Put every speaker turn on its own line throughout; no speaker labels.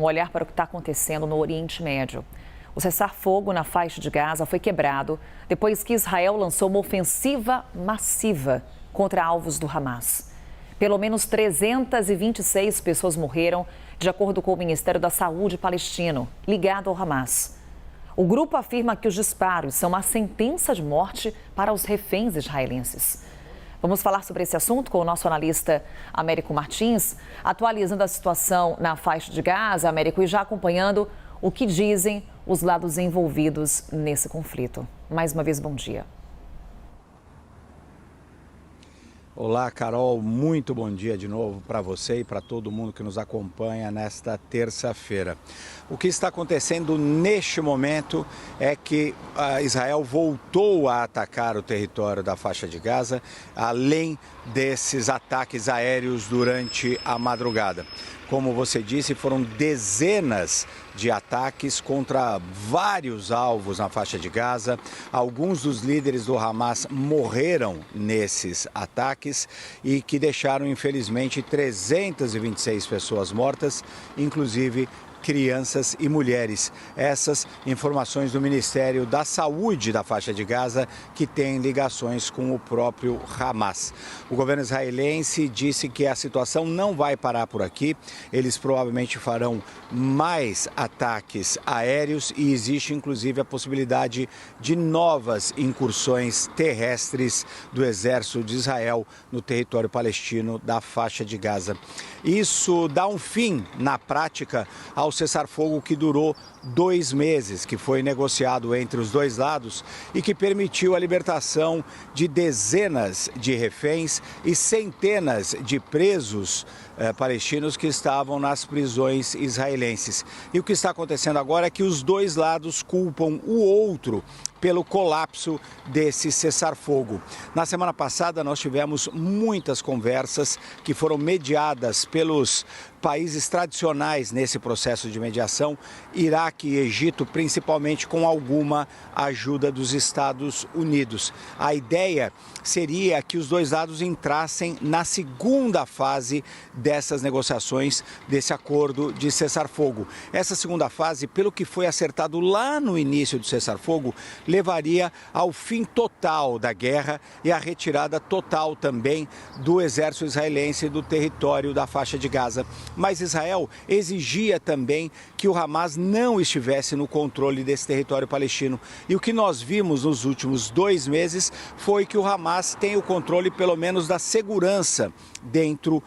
um olhar para o que está acontecendo no Oriente Médio. O cessar-fogo na faixa de Gaza foi quebrado depois que Israel lançou uma ofensiva massiva contra alvos do Hamas. Pelo menos 326 pessoas morreram, de acordo com o Ministério da Saúde palestino, ligado ao Hamas. O grupo afirma que os disparos são uma sentença de morte para os reféns israelenses. Vamos falar sobre esse assunto com o nosso analista Américo Martins, atualizando a situação na faixa de Gaza, Américo, e já acompanhando o que dizem os lados envolvidos nesse conflito. Mais uma vez, bom dia.
Olá, Carol, muito bom dia de novo para você e para todo mundo que nos acompanha nesta terça-feira. O que está acontecendo neste momento é que Israel voltou a atacar o território da faixa de Gaza, além desses ataques aéreos durante a madrugada. Como você disse, foram dezenas de ataques contra vários alvos na faixa de Gaza. Alguns dos líderes do Hamas morreram nesses ataques e que deixaram, infelizmente, 326 pessoas mortas, inclusive crianças e mulheres. Essas informações do Ministério da Saúde da faixa de Gaza, que tem ligações com o próprio Hamas. O governo israelense disse que a situação não vai parar por aqui. Eles provavelmente farão mais ataques aéreos e existe inclusive a possibilidade de novas incursões terrestres do exército de Israel no território palestino da faixa de Gaza. Isso dá um fim, na prática, ao cessar-fogo que durou 2 meses, que foi negociado entre os dois lados e que permitiu a libertação de dezenas de reféns e centenas de presos palestinos que estavam nas prisões israelenses. E o que está acontecendo agora é que os dois lados culpam o outro pelo colapso desse cessar-fogo. Na semana passada, nós tivemos muitas conversas que foram mediadas pelos países tradicionais nesse processo de mediação, Iraque e Egito, principalmente com alguma ajuda dos Estados Unidos. A ideia seria que os dois lados entrassem na segunda fase dessas negociações, desse acordo de cessar-fogo. Essa segunda fase, pelo que foi acertado lá no início do cessar-fogo, levaria ao fim total da guerra e à retirada total também do exército israelense do território da faixa de Gaza. Mas Israel exigia também que o Hamas não estivesse no controle desse território palestino. E o que nós vimos nos últimos 2 meses foi que o Hamas tem o controle, pelo menos, da segurança dentro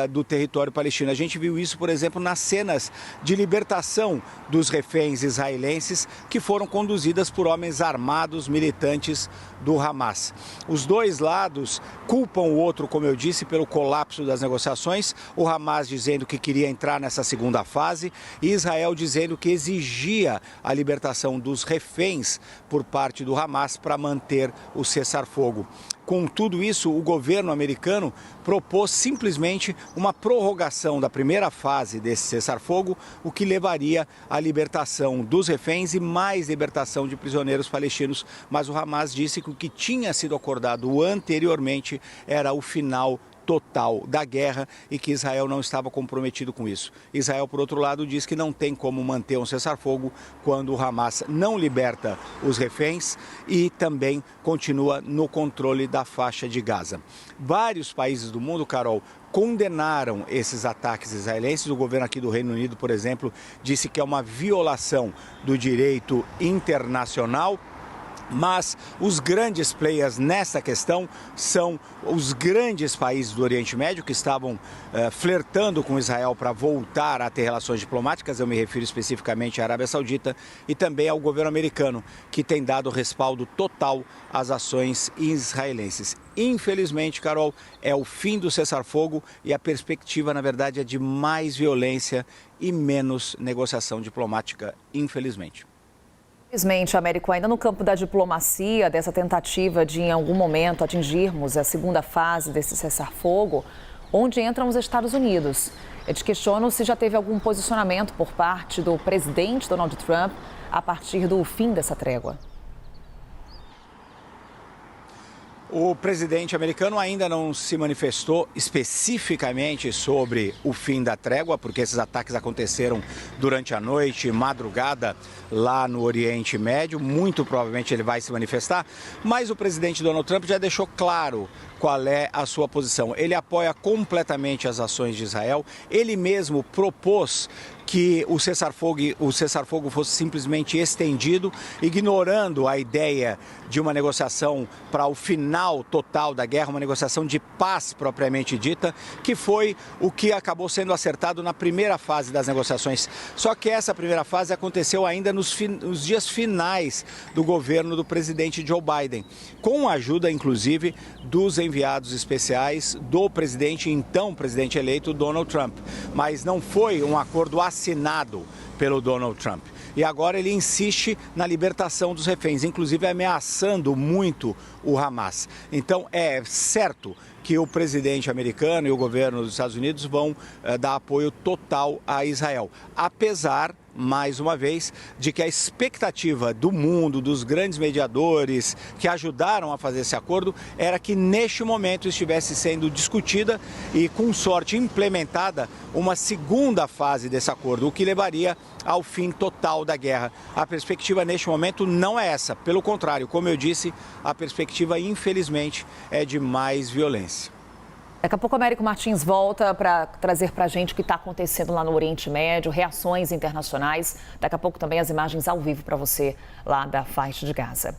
do território palestino. A gente viu isso, por exemplo, nas cenas de libertação dos reféns israelenses que foram conduzidas por homens armados, militantes do Hamas. Os dois lados culpam o outro, como eu disse, pelo colapso das negociações. O Hamas dizendo que queria entrar nessa segunda fase e Israel dizendo que exigia a libertação dos reféns por parte do Hamas para manter o cessar-fogo. Com tudo isso, o governo americano propôs simplesmente uma prorrogação da primeira fase desse cessar-fogo, o que levaria à libertação dos reféns e mais libertação de prisioneiros palestinos. Mas o Hamas disse que o que tinha sido acordado anteriormente era o final total da guerra e que Israel não estava comprometido com isso. Israel, por outro lado, diz que não tem como manter um cessar-fogo quando o Hamas não liberta os reféns e também continua no controle da faixa de Gaza. Vários países do mundo, Carol, condenaram esses ataques israelenses. O governo aqui do Reino Unido, por exemplo, disse que é uma violação do direito internacional. Mas os grandes players nessa questão são os grandes países do Oriente Médio que estavam flertando com Israel para voltar a ter relações diplomáticas. Eu me refiro especificamente à Arábia Saudita e também ao governo americano, que tem dado respaldo total às ações israelenses. Infelizmente, Carol, é o fim do cessar-fogo e a perspectiva, na verdade, é de mais violência e menos negociação diplomática, infelizmente.
Infelizmente, Américo, ainda no campo da diplomacia, dessa tentativa de, em algum momento, atingirmos a segunda fase desse cessar-fogo, onde entram os Estados Unidos. Eu te questiono se já teve algum posicionamento por parte do presidente Donald Trump a partir do fim dessa trégua.
O presidente americano ainda não se manifestou especificamente sobre o fim da trégua, porque esses ataques aconteceram durante a noite, madrugada, lá no Oriente Médio. Muito provavelmente ele vai se manifestar, mas o presidente Donald Trump já deixou claro qual é a sua posição. Ele apoia completamente as ações de Israel. Ele mesmo propôs que o cessar-fogo fosse simplesmente estendido, ignorando a ideia de uma negociação para o final total da guerra, uma negociação de paz propriamente dita, que foi o que acabou sendo acertado na primeira fase das negociações. Só que essa primeira fase aconteceu ainda nos dias finais do governo do presidente Joe Biden, com a ajuda, inclusive, dos enviados especiais do presidente, então presidente eleito, Donald Trump. Mas não foi um acordo assinado pelo Donald Trump. E agora ele insiste na libertação dos reféns, inclusive ameaçando muito o Hamas. Então é certo que o presidente americano e o governo dos Estados Unidos vão dar apoio total a Israel, apesar, mais uma vez, de que a expectativa do mundo, dos grandes mediadores que ajudaram a fazer esse acordo, era que neste momento estivesse sendo discutida e, com sorte, implementada uma segunda fase desse acordo, o que levaria ao fim total da guerra. A perspectiva neste momento não é essa, pelo contrário, como eu disse, a perspectiva, infelizmente, é de mais violência.
Daqui a pouco o Américo Martins volta para trazer para a gente o que está acontecendo lá no Oriente Médio, reações internacionais. Daqui a pouco também as imagens ao vivo para você lá da faixa de Gaza.